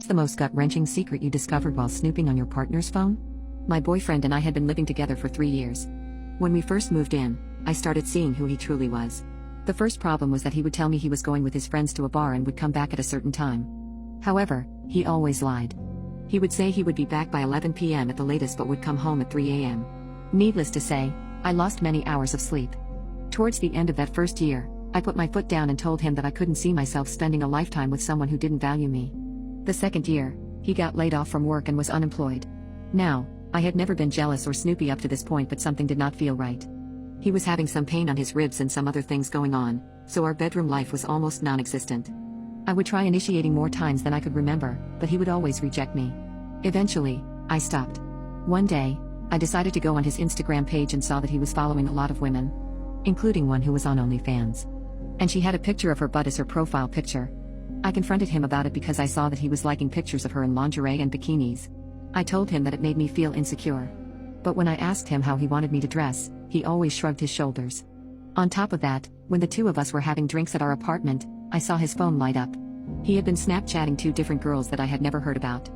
What's the most gut-wrenching secret you discovered while snooping on your partner's phone? My boyfriend and I had been living together for 3 years. When we first moved in, I started seeing who he truly was. The first problem was that he would tell me he was going with his friends to a bar and would come back at a certain time. However, he always lied. He would say he would be back by 11 p.m. at the latest but would come home at 3 a.m. Needless to say, I lost many hours of sleep. Towards the end of that first year, I put my foot down and told him that I couldn't see myself spending a lifetime with someone who didn't value me. The second year, he got laid off from work and was unemployed. Now, I had never been jealous or snoopy up to this point, but something did not feel right. He was having some pain on his ribs and some other things going on, so our bedroom life was almost non-existent. I would try initiating more times than I could remember, but he would always reject me. Eventually, I stopped. One day, I decided to go on his Instagram page and saw that he was following a lot of women, including one who was on OnlyFans. And she had a picture of her butt as her profile picture. I confronted him about it because I saw that he was liking pictures of her in lingerie and bikinis. I told him that it made me feel insecure. But when I asked him how he wanted me to dress, he always shrugged his shoulders. On top of that, when the two of us were having drinks at our apartment, I saw his phone light up. He had been Snapchatting 2 different girls that I had never heard about.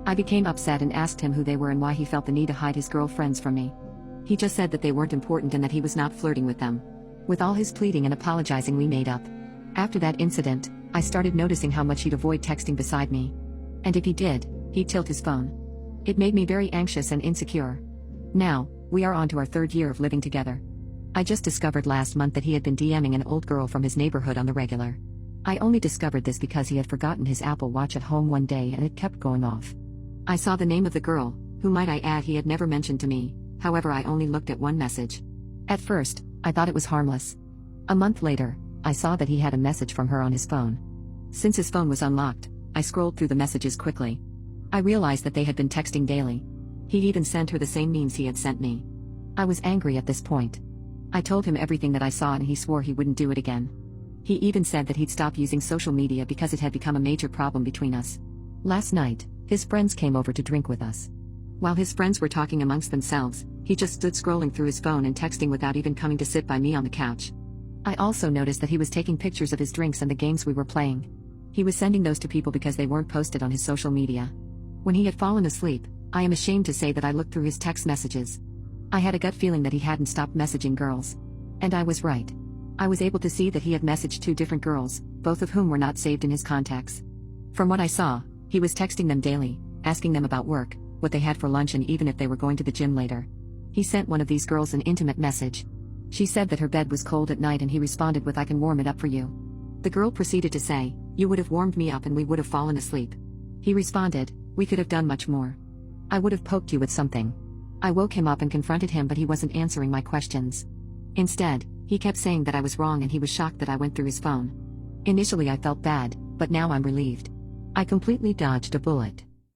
I became upset and asked him who they were and why he felt the need to hide his girlfriends from me. He just said that they weren't important and that he was not flirting with them. With all his pleading and apologizing, we made up. After that incident, I started noticing how much he'd avoid texting beside me. And if he did, he'd tilt his phone. It made me very anxious and insecure. Now, we are on to our 3rd year of living together. I just discovered last month that he had been DMing an old girl from his neighborhood on the regular. I only discovered this because he had forgotten his Apple Watch at home one day and it kept going off. I saw the name of the girl, who might I add he had never mentioned to me, however I only looked at one message. At first, I thought it was harmless. A month later, I saw that he had a message from her on his phone. Since his phone was unlocked, I scrolled through the messages quickly. I realized that they had been texting daily. He even sent her the same memes he had sent me. I was angry at this point. I told him everything that I saw and he swore he wouldn't do it again. He even said that he'd stop using social media because it had become a major problem between us. Last night, his friends came over to drink with us. While his friends were talking amongst themselves, he just stood scrolling through his phone and texting without even coming to sit by me on the couch. I also noticed that he was taking pictures of his drinks and the games we were playing. He was sending those to people because they weren't posted on his social media. When he had fallen asleep, I am ashamed to say that I looked through his text messages. I had a gut feeling that he hadn't stopped messaging girls. And I was right. I was able to see that he had messaged 2 different girls, both of whom were not saved in his contacts. From what I saw, he was texting them daily, asking them about work, what they had for lunch and even if they were going to the gym later. He sent one of these girls an intimate message. She said that her bed was cold at night and he responded with, "I can warm it up for you." The girl proceeded to say, "You would have warmed me up and we would have fallen asleep." He responded, "We could have done much more. I would have poked you with something." I woke him up and confronted him, but he wasn't answering my questions. Instead, he kept saying that I was wrong and he was shocked that I went through his phone. Initially I felt bad, but now I'm relieved. I completely dodged a bullet.